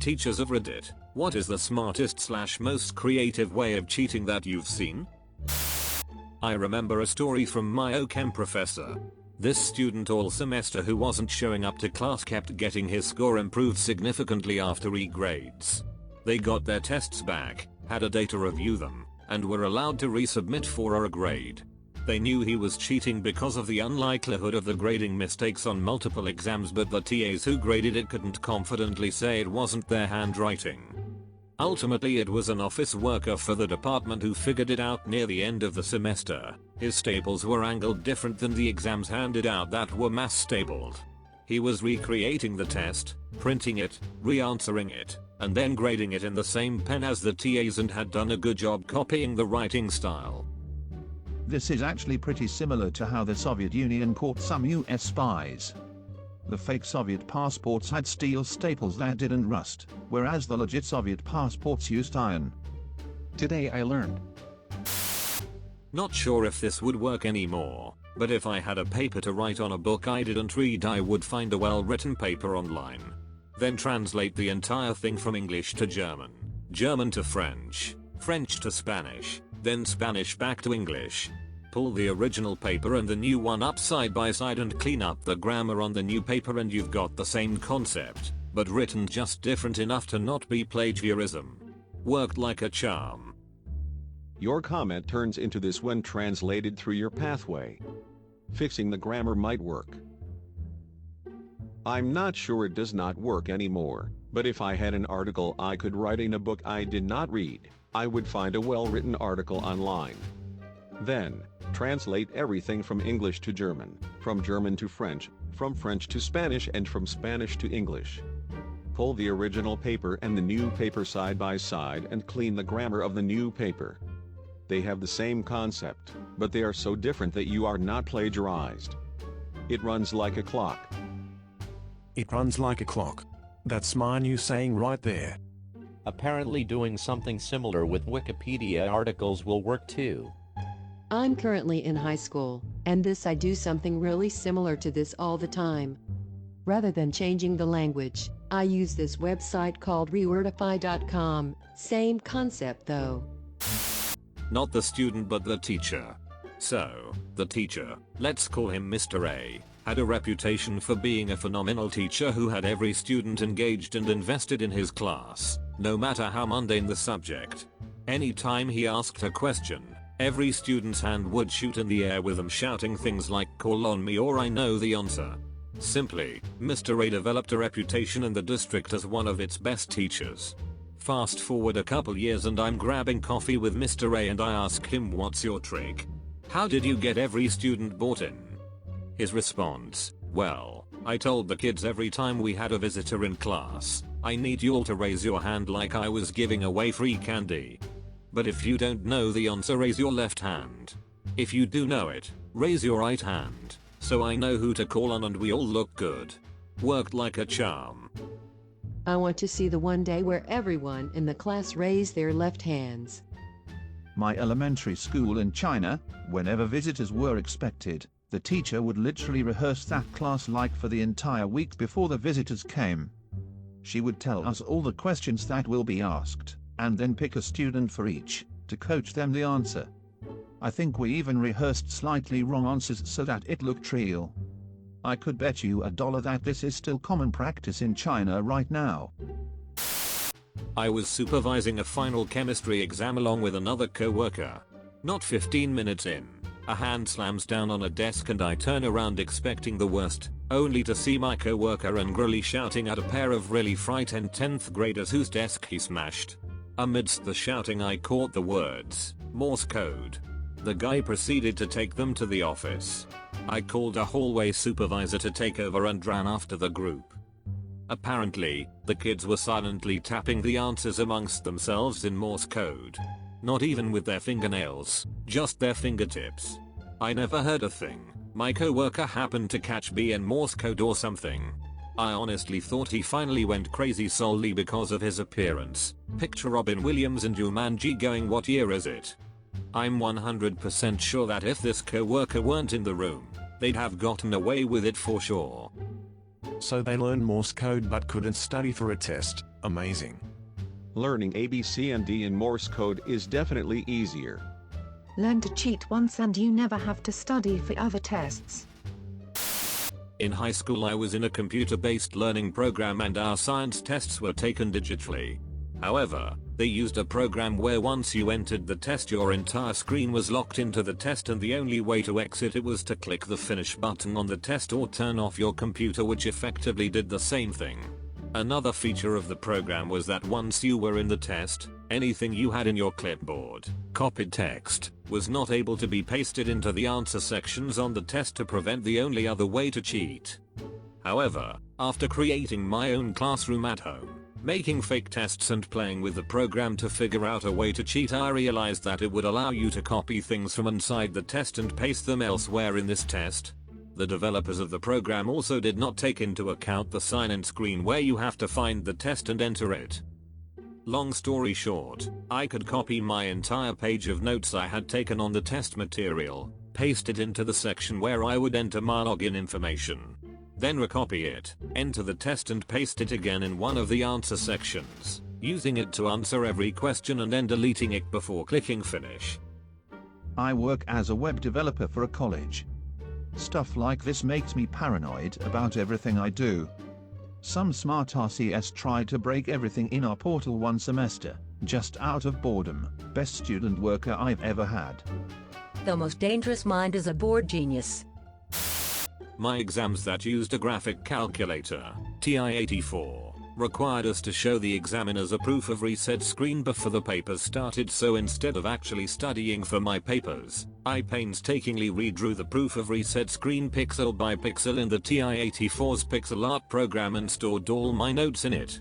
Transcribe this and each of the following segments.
teachers of Reddit, what is the smartest / most creative way of cheating that you've seen? I remember a story from my OChem professor. This student all semester who wasn't showing up to class kept getting his score improved significantly after E-grades. They got their tests back, had a day to review them, and were allowed to resubmit for a grade. They knew he was cheating because of the unlikelihood of the grading mistakes on multiple exams, but the TAs who graded it couldn't confidently say it wasn't their handwriting. Ultimately it was an office worker for the department who figured it out near the end of the semester. His staples were angled different than the exams handed out that were mass stapled. He was recreating the test, printing it, re-answering it, and then grading it in the same pen as the TAs and had done a good job copying the writing style. This is actually pretty similar to how the Soviet Union caught some US spies. The fake Soviet passports had steel staples that didn't rust, whereas the legit Soviet passports used iron. Today I learned. Not sure if this would work anymore, but if I had a paper to write on a book I didn't read, I would find a well-written paper online. Then translate the entire thing from English to German, German to French, French to Spanish, then Spanish back to English. Pull the original paper and the new one up side by side and clean up the grammar on the new paper and you've got the same concept, but written just different enough to not be plagiarism. Worked like a charm. Your comment turns into this when translated through your pathway. Fixing the grammar might work. I'm not sure it does not work anymore, but if I had an article I could write in a book I did not read, I would find a well-written article online. Then, translate everything from English to German, from German to French, from French to Spanish and from Spanish to English. Pull the original paper and the new paper side by side and clean the grammar of the new paper. They have the same concept, but they are so different that you are not plagiarized. It runs like a clock. It runs like a clock. That's my new saying right there. Apparently doing something similar with Wikipedia articles will work too. I'm currently in high school, and I do something really similar to this all the time. Rather than changing the language, I use this website called rewordify.com. Same concept though. Not the student but the teacher. So, the teacher, let's call him Mr. A, had a reputation for being a phenomenal teacher who had every student engaged and invested in his class, no matter how mundane the subject. Anytime he asked a question, every student's hand would shoot in the air with them shouting things like "call on me" or "I know the answer." Simply, Mr. A developed a reputation in the district as one of its best teachers. Fast forward a couple years and I'm grabbing coffee with Mr. A and I ask him, "What's your trick? How did you get every student bought in?" His response, "Well, I told the kids every time we had a visitor in class, I need you all to raise your hand like I was giving away free candy. But if you don't know the answer, raise your left hand. If you do know it, raise your right hand, so I know who to call on and we all look good." Worked like a charm. I want to see the one day where everyone in the class raise their left hands. My elementary school in China, whenever visitors were expected, the teacher would literally rehearse that class like for the entire week before the visitors came. She would tell us all the questions that will be asked, and then pick a student for each, to coach them the answer. I think we even rehearsed slightly wrong answers so that it looked real. I could bet you $1 that this is still common practice in China right now. I was supervising a final chemistry exam along with another co-worker. Not 15 minutes in, a hand slams down on a desk and I turn around expecting the worst, only to see my co-worker angrily shouting at a pair of really frightened 10th graders whose desk he smashed. Amidst the shouting I caught the words, "Morse code." The guy proceeded to take them to the office. I called a hallway supervisor to take over and ran after the group. Apparently, the kids were silently tapping the answers amongst themselves in Morse code. Not even with their fingernails, just their fingertips. I never heard a thing. My coworker happened to catch me in Morse code or something. I honestly thought he finally went crazy solely because of his appearance. Picture Robin Williams and Jumanji going, "What year is it?" I'm 100% sure that if this coworker weren't in the room, they'd have gotten away with it for sure. So they learned Morse code but couldn't study for a test. Amazing. Learning ABC and D in Morse code is definitely easier. Learn to cheat once and you never have to study for other tests. In high school I was in a computer-based learning program and our science tests were taken digitally. However, they used a program where once you entered the test your entire screen was locked into the test and the only way to exit it was to click the finish button on the test or turn off your computer, which effectively did the same thing. Another feature of the program was that once you were in the test, anything you had in your clipboard, copied text, was not able to be pasted into the answer sections on the test to prevent the only other way to cheat. However, after creating my own classroom at home, making fake tests and playing with the program to figure out a way to cheat, I realized that it would allow you to copy things from inside the test and paste them elsewhere in this test. The developers of the program also did not take into account the sign-in screen where you have to find the test and enter it. Long story short, I could copy my entire page of notes I had taken on the test material, paste it into the section where I would enter my login information, then recopy it, enter the test and paste it again in one of the answer sections, using it to answer every question and then deleting it before clicking finish. I work as a web developer for a college. Stuff like this makes me paranoid about everything I do. Some smart RCS tried to break everything in our portal one semester, just out of boredom. Best student worker I've ever had. The most dangerous mind is a bored genius. My exams that used a graphic calculator, TI-84, required us to show the examiners a proof of reset screen before the papers started, so instead of actually studying for my papers, I painstakingly redrew the proof of reset screen pixel by pixel in the TI-84's pixel art program and stored all my notes in it.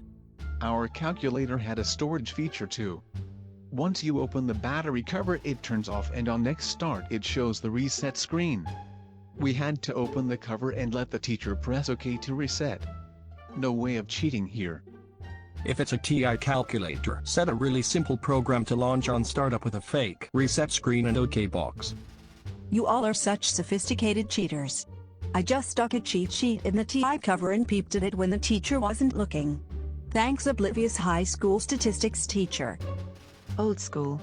Our calculator had a storage feature too. Once you open the battery cover it turns off and on next start it shows the reset screen. We had to open the cover and let the teacher press OK to reset. No way of cheating here. If it's a TI calculator, set a really simple program to launch on startup with a fake reset screen and OK box. You all are such sophisticated cheaters. I just stuck a cheat sheet in the TI cover and peeped at it when the teacher wasn't looking. Thanks, oblivious high school statistics teacher. Old school.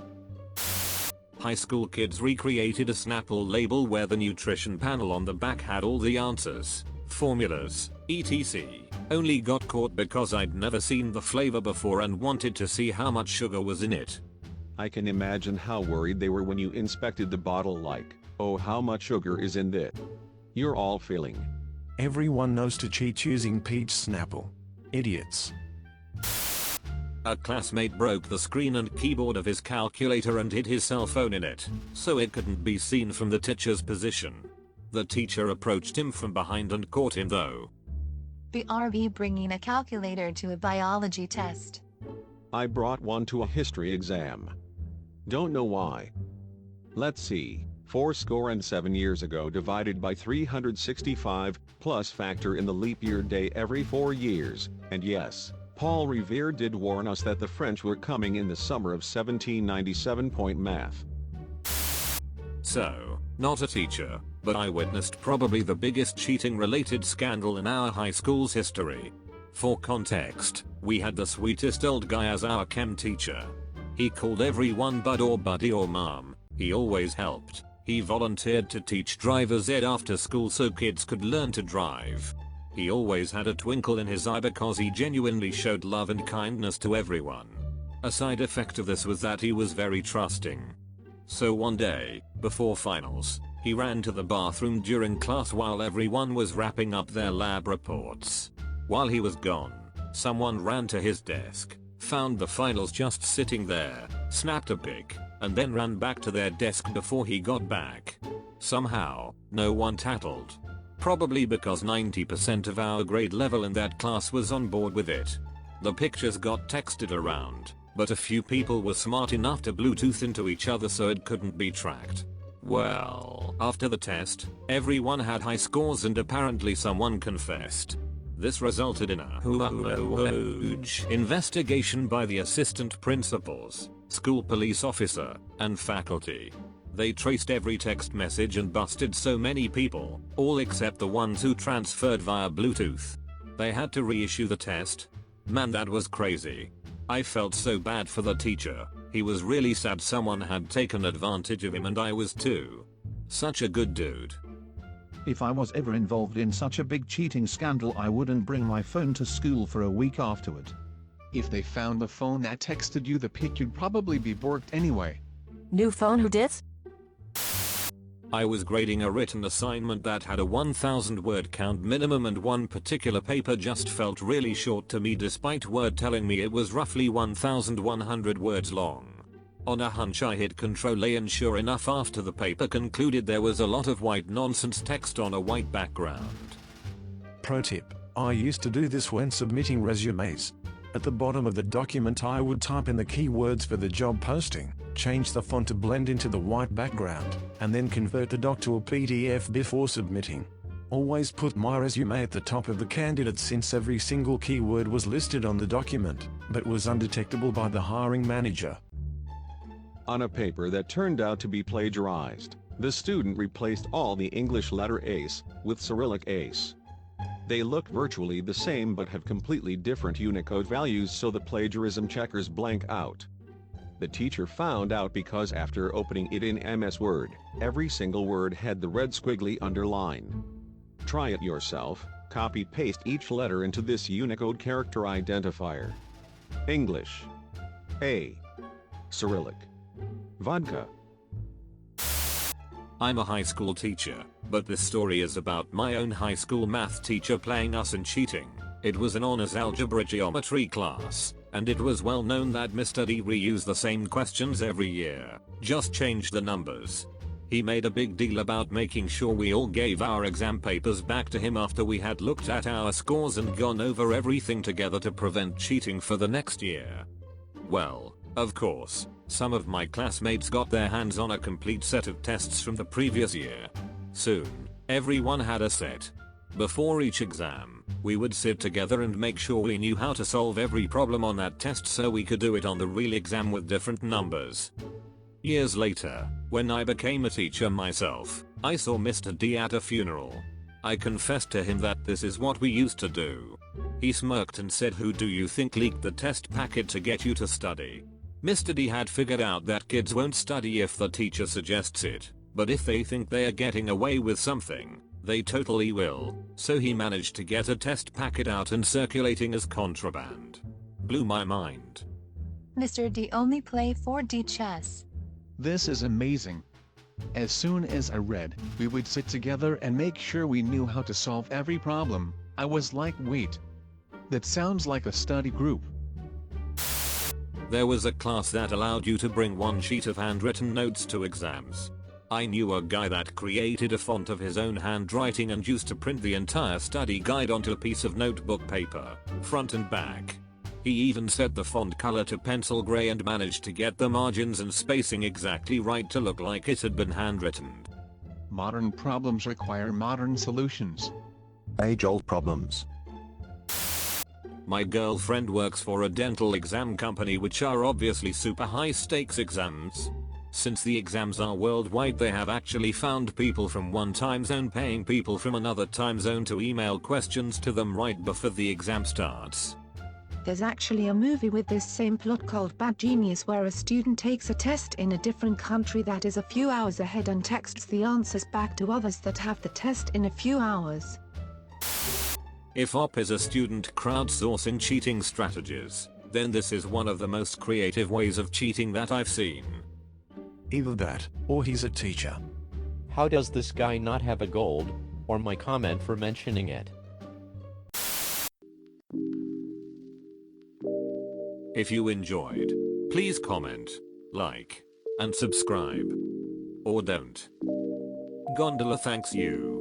High school kids recreated a Snapple label where the nutrition panel on the back had all the answers, formulas, etc. Only got caught because I'd never seen the flavor before and wanted to see how much sugar was in it. I can imagine how worried they were when you inspected the bottle like, oh, how much sugar is in this? You're all feeling. Everyone knows to cheat using Peach Snapple. Idiots. A classmate broke the screen and keyboard of his calculator and hid his cell phone in it, so it couldn't be seen from the teacher's position. The teacher approached him from behind and caught him though. BRB bringing a calculator to a biology test. I brought one to a history exam. Don't know why. Let's see, 407 years ago divided by 365, plus factor in the leap year day every 4 years, and yes, Paul Revere did warn us that the French were coming in the summer of 1797. Math. So, not a teacher, but I witnessed probably the biggest cheating related scandal in our high school's history. For context, we had the sweetest old guy as our chem teacher. He called everyone bud or buddy or mom, he always helped. He volunteered to teach driver's ed after school so kids could learn to drive. He always had a twinkle in his eye because he genuinely showed love and kindness to everyone. A side effect of this was that he was very trusting. So one day, before finals, he ran to the bathroom during class while everyone was wrapping up their lab reports. While he was gone, someone ran to his desk, found the finals just sitting there, snapped a pic, and then ran back to their desk before he got back. Somehow, no one tattled. Probably because 90% of our grade level in that class was on board with it. The pictures got texted around, but a few people were smart enough to Bluetooth into each other so it couldn't be tracked. Well, after the test, everyone had high scores and apparently someone confessed. This resulted in a huge investigation by the assistant principals, school police officer, and faculty. They traced every text message and busted so many people, all except the ones who transferred via Bluetooth. They had to reissue the test. Man, that was crazy. I felt so bad for the teacher. He was really sad someone had taken advantage of him, and I was too. Such a good dude. If I was ever involved in such a big cheating scandal, I wouldn't bring my phone to school for a week afterward. If they found the phone that texted you the pic, you'd probably be borked anyway. New phone, who dis? I was grading a written assignment that had a 1,000 word count minimum, and one particular paper just felt really short to me despite Word telling me it was roughly 1,100 words long. On a hunch, I hit Ctrl A, and sure enough, after the paper concluded, there was a lot of white nonsense text on a white background. Pro tip, I used to do this when submitting resumes. At the bottom of the document I would type in the keywords for the job posting, change the font to blend into the white background, and then convert the doc to a PDF before submitting. Always put my resume at the top of the candidate, since every single keyword was listed on the document, but was undetectable by the hiring manager. On a paper that turned out to be plagiarized, the student replaced all the English letter ace with Cyrillic ace. They look virtually the same but have completely different Unicode values, so the plagiarism checkers blank out. The teacher found out because after opening it in MS Word, every single word had the red squiggly underline. Try it yourself. Copy-paste each letter into this Unicode character identifier. English. A. Cyrillic. Vodka. I'm a high school teacher, but this story is about my own high school math teacher playing us and cheating. It was an honors algebra geometry class, and it was well known that Mr. D reused the same questions every year, just changed the numbers. He made a big deal about making sure we all gave our exam papers back to him after we had looked at our scores and gone over everything together to prevent cheating for the next year. Well, of course, some of my classmates got their hands on a complete set of tests from the previous year. Soon, everyone had a set. Before each exam, we would sit together and make sure we knew how to solve every problem on that test so we could do it on the real exam with different numbers. Years later, when I became a teacher myself, I saw Mr. D at a funeral. I confessed to him that this is what we used to do. He smirked and said, "Who do you think leaked the test packet to get you to study?" Mr. D had figured out that kids won't study if the teacher suggests it, but if they think they are getting away with something, they totally will, so he managed to get a test packet out and circulating as contraband. Blew my mind. Mr. D only play 4D chess. This is amazing. As soon as I read, we would sit together and make sure we knew how to solve every problem. I was like, wait. That sounds like a study group. There was a class that allowed you to bring one sheet of handwritten notes to exams. I knew a guy that created a font of his own handwriting and used to print the entire study guide onto a piece of notebook paper, front and back. He even set the font color to pencil gray and managed to get the margins and spacing exactly right to look like it had been handwritten. Modern problems require modern solutions. Age-old problems. My girlfriend works for a dental exam company, which are obviously super high stakes exams. Since the exams are worldwide, they have actually found people from one time zone paying people from another time zone to email questions to them right before the exam starts. There's actually a movie with this same plot called Bad Genius, where a student takes a test in a different country that is a few hours ahead and texts the answers back to others that have the test in a few hours. If OP is a student crowdsourcing cheating strategies, then this is one of the most creative ways of cheating that I've seen. Either that, or he's a teacher. How does this guy not have a gold, or my comment for mentioning it? If you enjoyed, please comment, like, and subscribe. Or don't. Gondola thanks you.